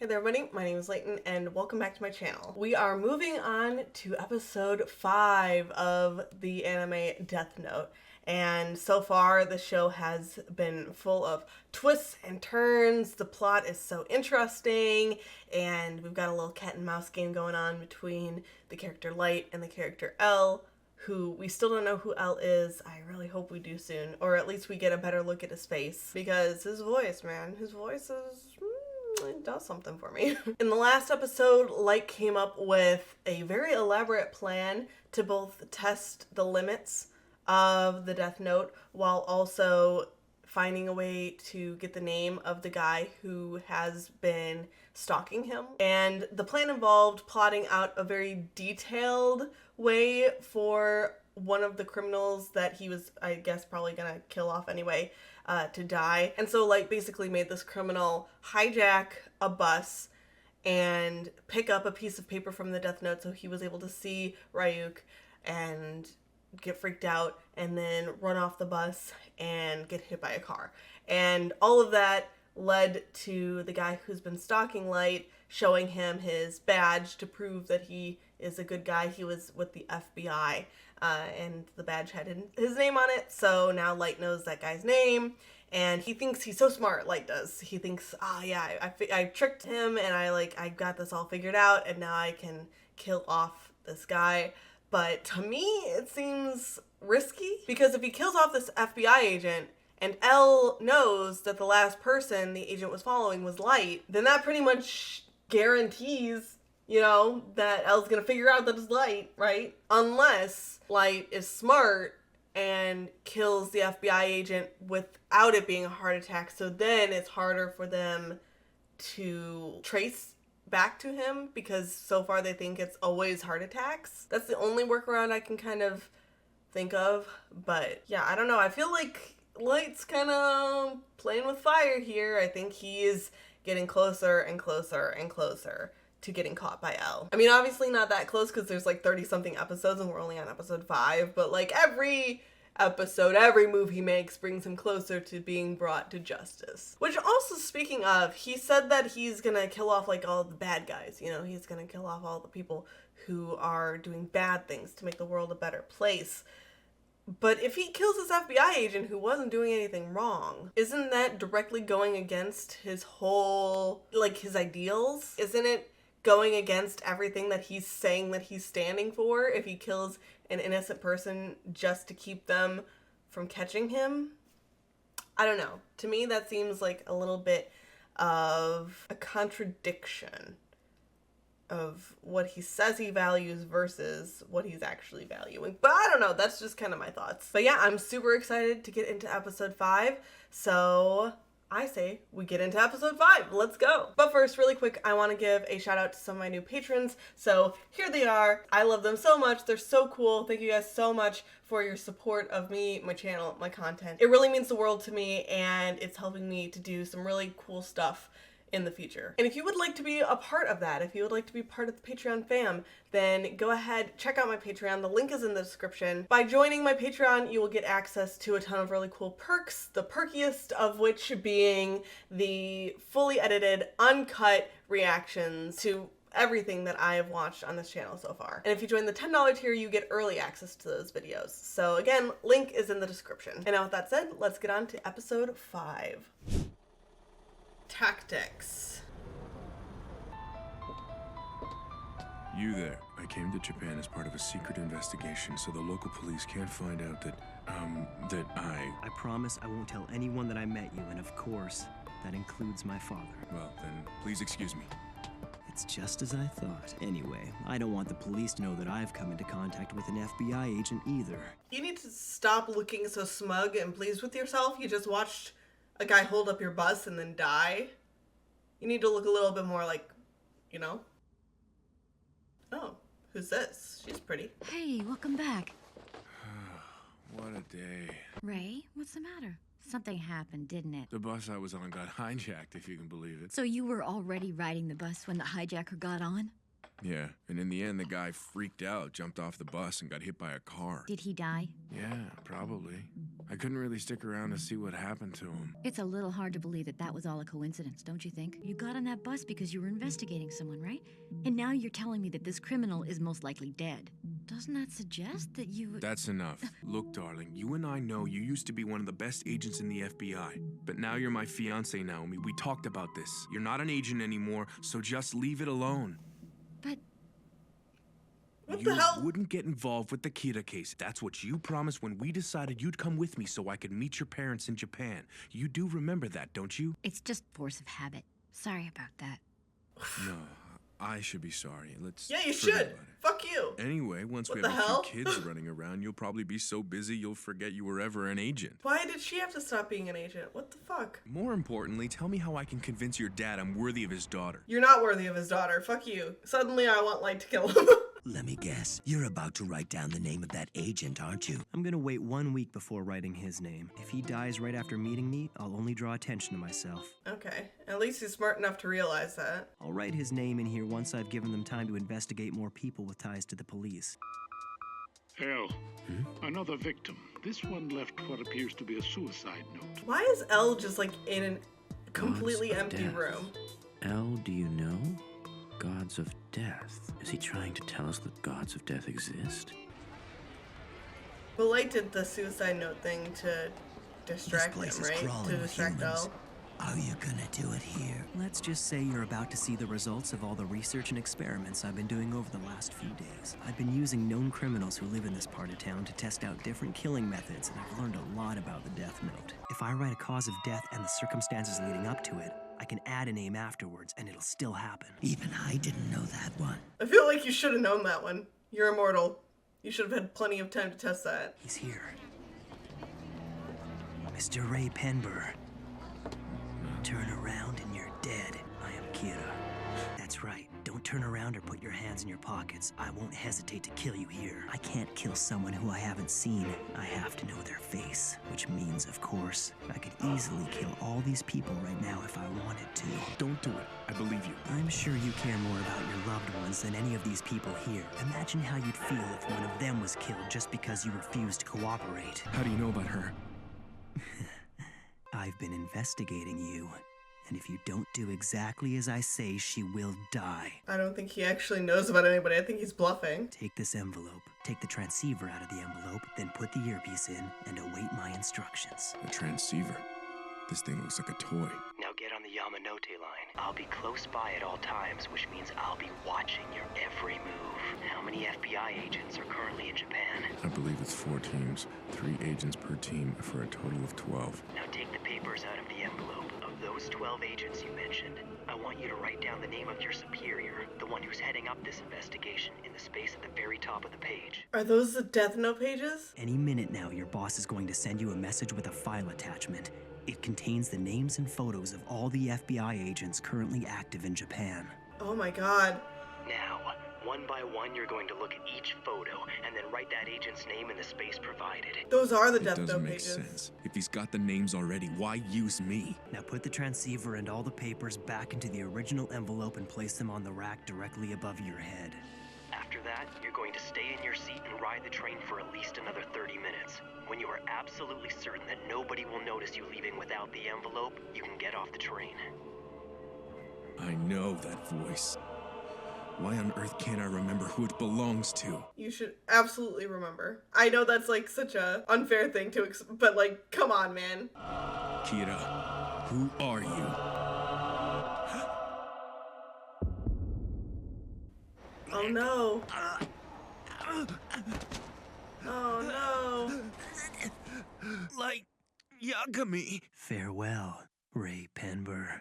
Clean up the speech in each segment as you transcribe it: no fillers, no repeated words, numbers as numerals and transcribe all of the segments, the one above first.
Hey there everybody, my name is Layton and welcome back to my channel. We are moving on to episode 5 of the anime Death Note. And so far the show has been full of twists and turns. The plot is so interesting and we've got a little cat and mouse game going on between the character Light and the character L, who we still don't know who L is. I really hope we do soon, or at least we get a better look at his face, because his voice, man, his voice is... it does something for me. In the last episode, Light came up with a very elaborate plan to both test the limits of the Death Note while also finding a way to get the name of the guy who has been stalking him. And the plan involved plotting out a very detailed way for one of the criminals that he was, I guess, probably gonna kill off anyway, to die. And so Light basically made this criminal hijack a bus and pick up a piece of paper from the Death Note so he was able to see Ryuk and get freaked out and then run off the bus and get hit by a car. And all of that led to the guy who's been stalking Light showing him his badge to prove that he is a good guy. He was with the FBI. And the badge had his name on it, so now Light knows that guy's name, and he thinks he's so smart. Light does. He thinks, oh yeah, I tricked him, and I got this all figured out, and now I can kill off this guy. But to me, it seems risky, because if he kills off this FBI agent, and L knows that the last person the agent was following was Light, then that pretty much guarantees, you know, that L's gonna figure out that it's Light, right? Unless Light is smart and kills the FBI agent without it being a heart attack, so then it's harder for them to trace back to him, because so far they think it's always heart attacks. That's the only workaround I can kind of think of, but yeah, I don't know. I feel like Light's kind of playing with fire here. I think he is getting closer and closer and closer to getting caught by L. I mean, obviously not that close because there's like 30 something episodes and we're only on episode 5, but like every episode, every move he makes brings him closer to being brought to justice. Which also, speaking of, he said that he's gonna kill off like all the bad guys, you know, he's gonna kill off all the people who are doing bad things to make the world a better place. But if he kills this FBI agent who wasn't doing anything wrong, isn't that directly going against his whole, like, his ideals? Isn't it going against everything that he's saying that he's standing for if he kills an innocent person just to keep them from catching him? I don't know. To me, that seems like a little bit of a contradiction of what he says he values versus what he's actually valuing. But I don't know, that's just kind of my thoughts. But yeah, I'm super excited to get into episode 5, so I say we get into episode 5. Let's go. But first, really quick, I want to give a shout out to some of my new patrons. So here they are. I love them so much. They're so cool. Thank you guys so much for your support of me, my channel, my content. It really means the world to me, and it's helping me to do some really cool stuff in the future. And if you would like to be a part of that, if you would like to be part of the Patreon fam, then go ahead, check out my Patreon. The link is in the description. By joining my Patreon, you will get access to a ton of really cool perks, the perkiest of which being the fully edited, uncut reactions to everything that I have watched on this channel so far. And if you join the $10 tier, you get early access to those videos. So again, link is in the description. And now with that said, let's get on to episode 5. Tactics. You there. I came to Japan as part of a secret investigation so the local police can't find out that I promise I won't tell anyone that I met you, and of course, that includes my father. Well, then, please excuse me. It's just as I thought. Anyway, I don't want the police to know that I've come into contact with an FBI agent either. You need to stop looking so smug and pleased with yourself. You just watched a guy hold up your bus and then die. You need to look a little bit more like, you know? Oh, who's this? She's pretty. Hey, welcome back. What a day. Ray, what's the matter? Something happened, didn't it? The bus I was on got hijacked, if you can believe it. So you were already riding the bus when the hijacker got on? Yeah, and in the end, the guy freaked out, jumped off the bus, and got hit by a car. Did he die? Yeah, probably. I couldn't really stick around to see what happened to him. It's a little hard to believe that that was all a coincidence, don't you think? You got on that bus because you were investigating someone, right? And now you're telling me that this criminal is most likely dead. Doesn't that suggest that you... That's enough. Look, darling, you and I know you used to be one of the best agents in the FBI. But now you're my fiancée, Naomi. We talked about this. You're not an agent anymore, so just leave it alone. But... What You the hell? wouldn't get involved with the Kira case. That's what you promised when we decided you'd come with me so I could meet your parents in Japan. You do remember that, don't you? It's just force of habit. Sorry about that. No, I should be sorry. Let's Yeah, you forget should. about it. Fuck you. Anyway, once What we the have a hell? few kids running around, you'll probably be so busy you'll forget you were ever an agent. Why did she have to stop being an agent? What the fuck? More importantly, tell me how I can convince your dad I'm worthy of his daughter. You're not worthy of his daughter. Fuck you. Suddenly I want Light to kill him. Let me guess. You're about to write down the name of that agent, aren't you? I'm gonna wait 1 week before writing his name. If he dies right after meeting me, I'll only draw attention to myself. Okay. At least he's smart enough to realize that. I'll write his name in here once I've given them time to investigate more people with ties to the police. L. Another victim. This one left what appears to be a suicide note. Why is Elle just like in a completely Gods of empty death. room? L, do you know? Gods of death. Is he trying to tell us that gods of death exist? But Light did the suicide note thing to distract This place him, is right? crawling To with distract humans. Elle. Are you gonna do it here? Let's just say you're about to see the results of all the research and experiments I've been doing over the last few days. I've been using known criminals who live in this part of town to test out different killing methods, and I've learned a lot about the death note. If I write a cause of death and the circumstances leading up to it, I can add a name afterwards, and it'll still happen. Even I didn't know that one. I feel like you should have known that one. You're immortal. You should have had plenty of time to test that. He's here. Mr. Ray Penber. Turn around and you're dead. I am Kira. That's right. Don't turn around or put your hands in your pockets. I won't hesitate to kill you here. I can't kill someone who I haven't seen. I have to know their face. Which means, of course, I could easily kill all these people right now if I wanted to. Don't do it. I believe you. I'm sure you care more about your loved ones than any of these people here. Imagine how you'd feel if one of them was killed just because you refused to cooperate. How do you know about her? I've been investigating you, and if you don't do exactly as I say, she will die. I don't think he actually knows about anybody. I think he's bluffing. Take this envelope, take the transceiver out of the envelope, then put the earpiece in, and await my instructions. A transceiver. This thing looks like a toy. Now get on the Yamanote line. I'll be close by at all times, which means I'll be watching your every move. How many FBI agents are currently in Japan? I believe it's 4 teams, 3 agents per team for a total of 12. Now take the papers out of the envelope. Of those 12 agents you mentioned, I want you to write down the name of your superior, the one who's heading up this investigation, in the space at the very top of the page. Are those the Death Note pages? Any minute now, your boss is going to send you a message with a file attachment. It contains the names and photos of all the FBI agents currently active in Japan. Oh my god. Now, one by one, you're going to look at each photo and then write that agent's name in the space provided. Those are the It Death doesn't Note make pages. sense. If he's got the names already, why use me? Now put the transceiver and all the papers back into the original envelope and place them on the rack directly above your head. After that, you're going to stay in your seat and ride the train for at least another 30 minutes. When you are absolutely certain that nobody will notice you leaving without the envelope, you can get off the train. I know that voice. Why on earth can't I remember who it belongs to? You should absolutely remember. I know that's like such a unfair thing to but like, come on, man. Kira, who are you? Oh no. Oh no. Like Yagami. Farewell, Ray Penber.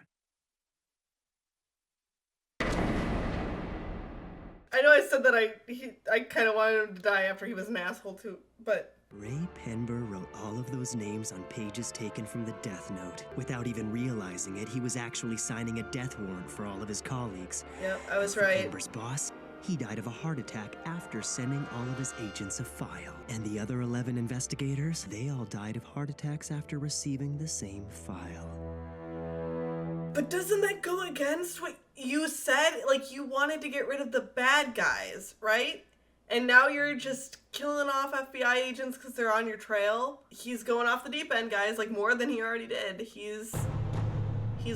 I know I said that I kind of wanted him to die after he was an asshole too, but Ray Penber wrote all of those names on pages taken from the Death Note. Without even realizing it, he was actually signing a death warrant for all of his colleagues. yep, I was As for right. Penber's boss, he died of a heart attack after sending all of his agents a file. And the other 11 investigators, they all died of heart attacks after receiving the same file. But doesn't that go against what you said, like, you wanted to get rid of the bad guys, right? And now you're just killing off FBI agents because they're on your trail. He's going off the deep end, guys, like more than he already did. He's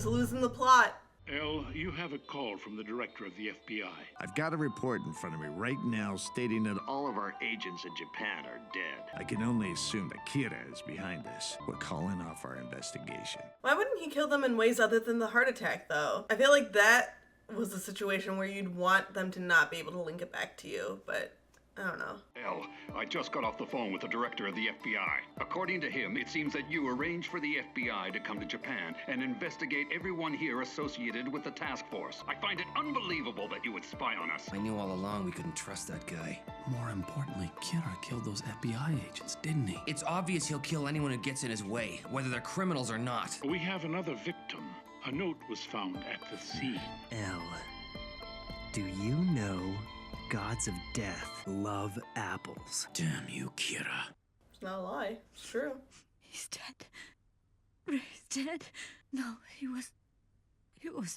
losing the plot. Elle, you have a call from the director of the FBI. I've got a report in front of me right now stating that all of our agents in Japan are dead. I can only assume that Kira is behind this. We're calling off our investigation. Why wouldn't he kill them in ways other than the heart attack, though? I feel like that was a situation where you'd want them to not be able to link it back to you, but I don't know. Elle, I just got off the phone with the director of the FBI. According to him, it seems that you arranged for the FBI to come to Japan and investigate everyone here associated with the task force. I find it unbelievable that you would spy on us. I knew all along we couldn't trust that guy. More importantly, Kira killed those FBI agents, didn't he? It's obvious he'll kill anyone who gets in his way, whether they're criminals or not. We have another victim. A note was found at the scene. Elle, do you know gods of death love apples? Damn you, Kira. It's not a lie. It's true. He's dead. He's dead. No, he was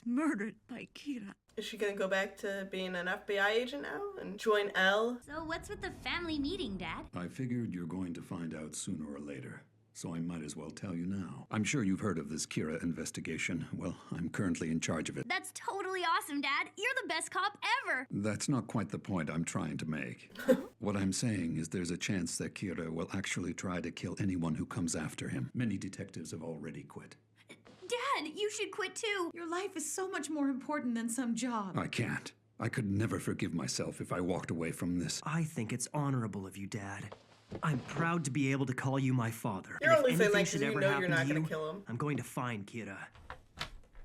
murdered by Kira. Is she gonna go back to being an FBI agent now and join Elle? So what's with the family meeting, Dad? I figured you're going to find out sooner or later, so I might as well tell you now. I'm sure you've heard of this Kira investigation. Well, I'm currently in charge of it. That's totally awesome, Dad. You're the best cop ever. That's not quite the point I'm trying to make. What I'm saying is there's a chance that Kira will actually try to kill anyone who comes after him. Many detectives have already quit. Dad, you should quit too. Your life is so much more important than some job. I can't. I could never forgive myself if I walked away from this. I think it's honorable of you, Dad. I'm proud to be able to call you my father. You're And only if saying anything that should because you ever know you're happen not to gonna you, kill him. I'm going to find Kira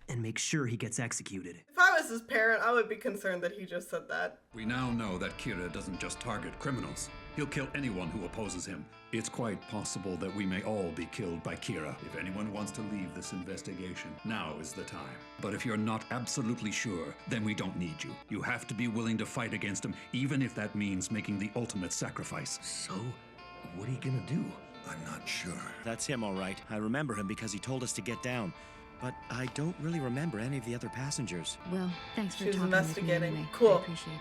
and make sure he gets executed. If I was his parent, I would be concerned that he just said that. We now know that Kira doesn't just target criminals. He'll kill anyone who opposes him. It's quite possible that we may all be killed by Kira. If anyone wants to leave this investigation, now is the time. But if you're not absolutely sure, then we don't need you. You have to be willing to fight against him, even if that means making the ultimate sacrifice. So, what are you gonna do? I'm not sure. That's him, all right. I remember him because he told us to get down. But I don't really remember any of the other passengers. Well, thanks for She was talking with me investigating. anyway. Cool. I appreciate it.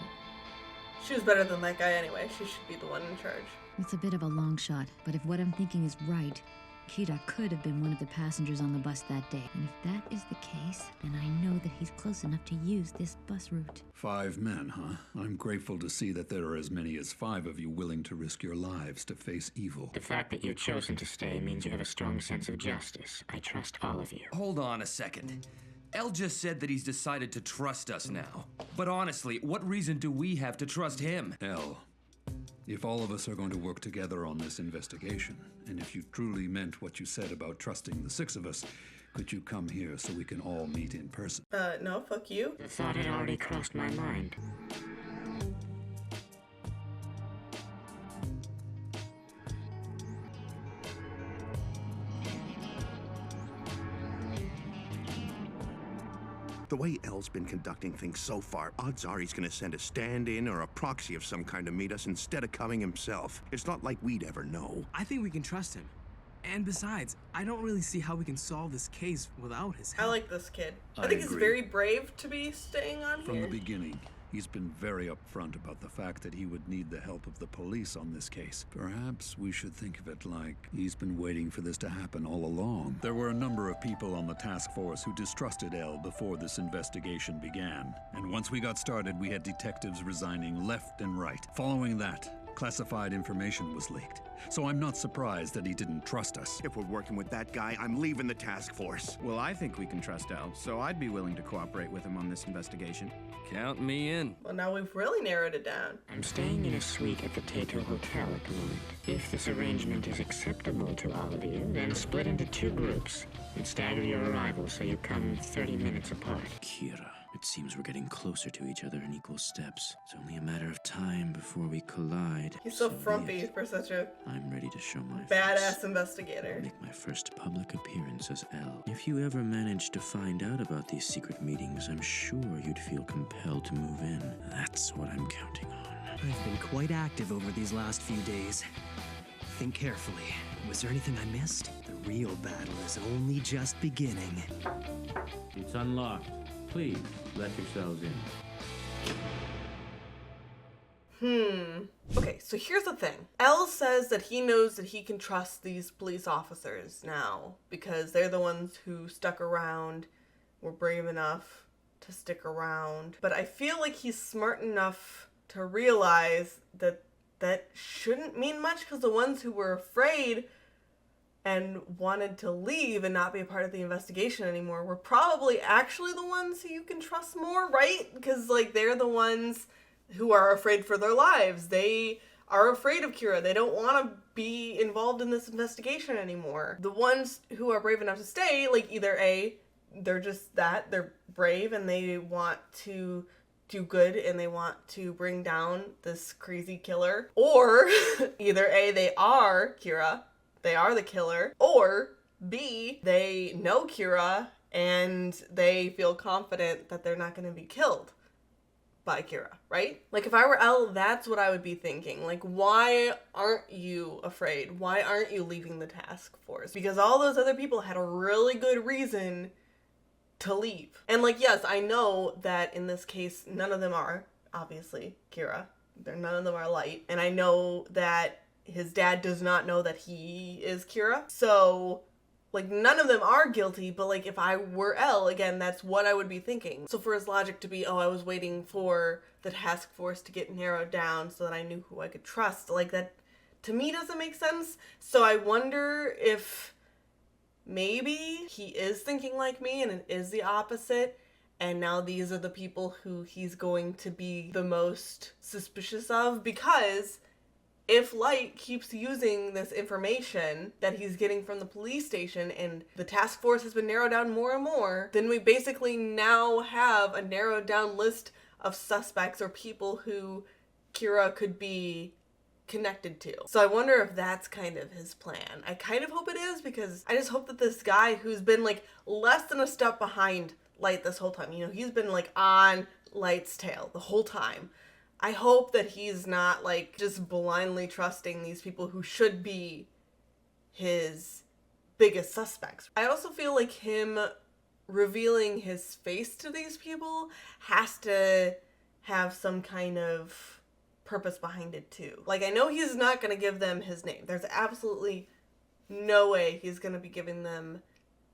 She was better than that guy anyway. She should be the one in charge. It's a bit of a long shot, but if what I'm thinking is right, Kira could have been one of the passengers on the bus that day. And if that is the case, then I know that he's close enough to use this bus route. 5 men, huh? I'm grateful to see that there are as many as 5 of you willing to risk your lives to face evil. The fact that you've chosen to stay means you have a strong sense of justice. I trust all of you. Hold on a second. Elle just said that he's decided to trust us now. But honestly, what reason do we have to trust him? Elle, if all of us are going to work together on this investigation, and if you truly meant what you said about trusting the 6 of us, could you come here so we can all meet in person? No, fuck you. The thought had already crossed my mind. The way Elle's been conducting things so far, odds are he's gonna send a stand-in or a proxy of some kind to meet us instead of coming himself. It's not like we'd ever know. I think we can trust him. And besides, I don't really see how we can solve this case without his help. I like this kid. I I think he's agree. very brave to be staying on From here. the beginning, he's been very upfront about the fact that he would need the help of the police on this case. Perhaps we should think of it like he's been waiting for this to happen all along. There were a number of people on the task force who distrusted Elle before this investigation began. And once we got started, we had detectives resigning left and right. Following that, classified information was leaked. So I'm not surprised that he didn't trust us. If we're working with that guy, I'm leaving the task force. Well, I think we can trust Al, so I'd be willing to cooperate with him on this investigation. Count me in. Well, now we've really narrowed it down. I'm staying in a suite at the Tato Hotel at the moment. If this arrangement is acceptable to all of you, then split into 2 groups and stagger your arrival so you come 30 minutes apart. Kira, it seems we're getting closer to each other in equal steps. It's only a matter of time before we collide. He's so be frumpy it. for such a I'm ready to show my badass face. investigator. Make my first public appearance as Elle. If you ever managed to find out about these secret meetings, I'm sure you'd feel compelled to move in. That's what I'm counting on. I've been quite active over these last few days. Think carefully. Was there anything I missed? The real battle is only just beginning. It's unlocked. Please, let yourselves in. Okay, so here's the thing. L says that he knows that he can trust these police officers now because they're the ones who stuck around, were brave enough to stick around. But I feel like he's smart enough to realize that that shouldn't mean much because the ones who were afraid and wanted to leave and not be a part of the investigation anymore were probably actually the ones who you can trust more, right? Because, like, they're the ones who are afraid for their lives. They are afraid of Kira. They don't want to be involved in this investigation anymore. The ones who are brave enough to stay, like, either A, they're just that, they're brave and they want to do good and they want to bring down this crazy killer, or either A, they are Kira, they are the killer, or B, they know Kira and they feel confident that they're not going to be killed by Kira, right? Like, if I were L, that's what I would be thinking. Like, why aren't you afraid? Why aren't you leaving the task force? Because all those other people had a really good reason to leave. And, like, yes, I know that in this case, none of them are, obviously, Kira. None of them are Light. And I know that his dad does not know that he is Kira. So, like, none of them are guilty, but, like, if I were L, again, that's what I would be thinking. So for his logic to be, oh, I was waiting for the task force to get narrowed down so that I knew who I could trust, like, that, to me, doesn't make sense. So I wonder if maybe he is thinking like me and it is the opposite, and now these are the people who he's going to be the most suspicious of, because if Light keeps using this information that he's getting from the police station and the task force has been narrowed down more and more, then we basically now have a narrowed down list of suspects or people who Kira could be connected to. So I wonder if that's kind of his plan. I kind of hope it is, because I just hope that this guy who's been, like, less than a step behind Light this whole time, you know, he's been, like, on Light's tail the whole time. I hope that he's not, like, just blindly trusting these people who should be his biggest suspects. I also feel like him revealing his face to these people has to have some kind of purpose behind it too. Like, I know he's not going to give them his name. There's absolutely no way he's going to be giving them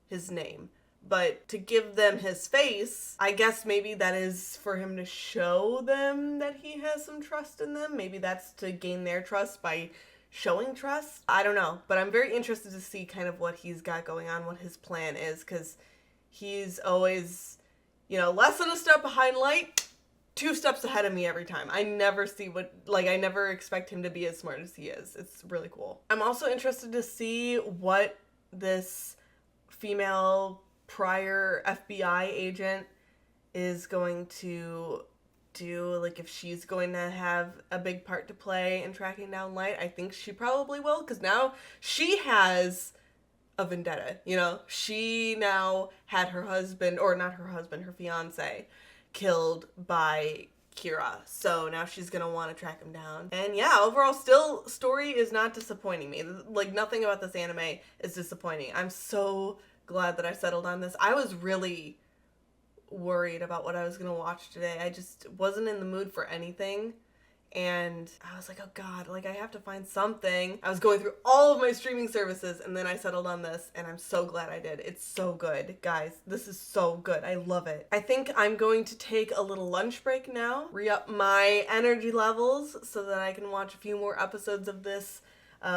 his name. But to give them his face, I guess maybe that is for him to show them that he has some trust in them. Maybe that's to gain their trust by showing trust. I don't know, but I'm very interested to see kind of what he's got going on, what his plan is, because he's always, you know, less than a step behind Light, 2 steps ahead of me every time. I never see I never expect him to be as smart as he is. It's really cool. I'm also interested to see what this female prior FBI agent is going to do, like, if she's going to have a big part to play in tracking down Light. I think she probably will, because now she has a vendetta, you know? She now had her husband, or not her husband, her fiance, killed by Kira. So now she's gonna want to track him down. And yeah, overall, still, story is not disappointing me. Like, nothing about this anime is disappointing. I'm so glad that I settled on this. I was really worried about what I was gonna watch today. I just wasn't in the mood for anything, and I was like, oh god, like, I have to find something. I was going through all of my streaming services, and then I settled on this, and I'm so glad I did. It's so good, guys. This is so good. I love it. I think I'm going to take a little lunch break now, re-up my energy levels so that I can watch a few more episodes of this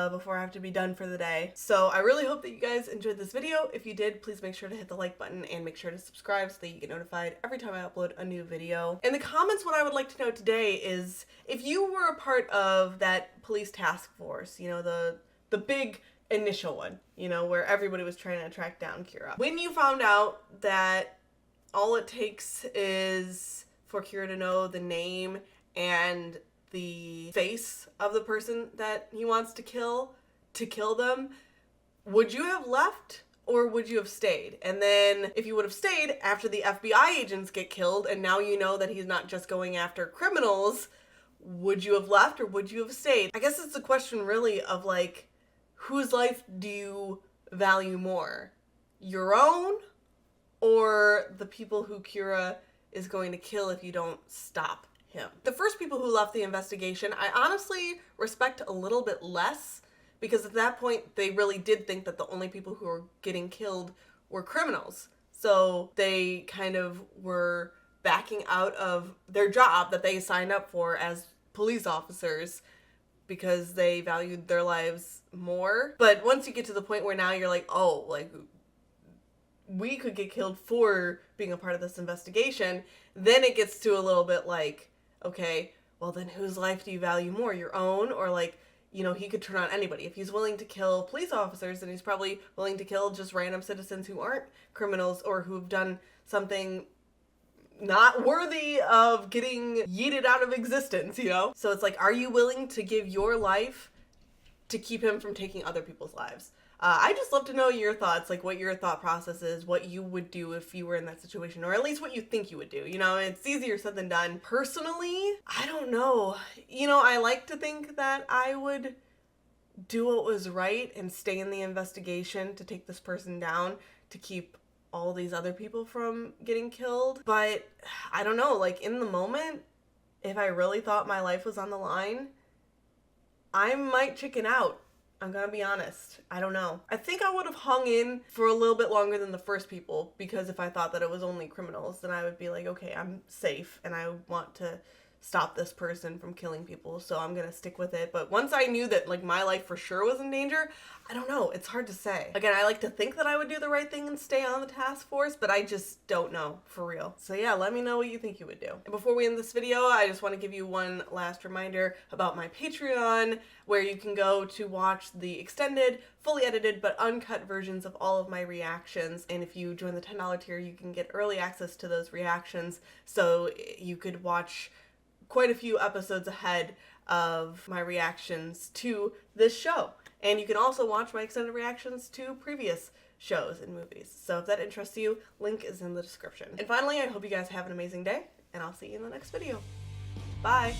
before I have to be done for the day. So I really hope that you guys enjoyed this video. If you did, please make sure to hit the like button and make sure to subscribe so that you get notified every time I upload a new video. In the comments, what I would like to know today is if you were a part of that police task force, you know, the big initial one, you know, where everybody was trying to track down Kira. When you found out that all it takes is for Kira to know the name and the face of the person that he wants to kill them, would you have left or would you have stayed? And then if you would have stayed after the FBI agents get killed and now you know that he's not just going after criminals, would you have left or would you have stayed? I guess it's a question really of, like, whose life do you value more? Your own or the people who Kira is going to kill if you don't stop him. The first people who left the investigation, I honestly respect a little bit less, because at that point they really did think that the only people who were getting killed were criminals. So they kind of were backing out of their job that they signed up for as police officers because they valued their lives more. But once you get to the point where now you're like, oh, like, we could get killed for being a part of this investigation, then it gets to a little bit like, okay, well then whose life do you value more, your own, or like, you know, he could turn on anybody. If he's willing to kill police officers, then he's probably willing to kill just random citizens who aren't criminals or who've done something not worthy of getting yeeted out of existence, you know? So it's like, are you willing to give your life to keep him from taking other people's lives? I just love to know your thoughts, like what your thought process is, what you would do if you were in that situation, or at least what you think you would do. You know, it's easier said than done. Personally, I don't know. You know, I like to think that I would do what was right and stay in the investigation to take this person down, to keep all these other people from getting killed. But I don't know, like in the moment, if I really thought my life was on the line, I might chicken out. I'm gonna be honest. I don't know. I think I would have hung in for a little bit longer than the first people, because if I thought that it was only criminals, then I would be like, okay, I'm safe and I want to stop this person from killing people, so I'm gonna stick with it. But once I knew that like my life for sure was in danger, I don't know, it's hard to say. Again, I like to think that I would do the right thing and stay on the task force, but I just don't know for real. So yeah, let me know what you think you would do. And before we end this video, I just want to give you one last reminder about my Patreon, where you can go to watch the extended, fully edited, but uncut versions of all of my reactions. And if you join the $10 tier, you can get early access to those reactions, so you could watch quite a few episodes ahead of my reactions to this show. And you can also watch my extended reactions to previous shows and movies. So if that interests you, link is in the description. And finally, I hope you guys have an amazing day, and I'll see you in the next video. Bye!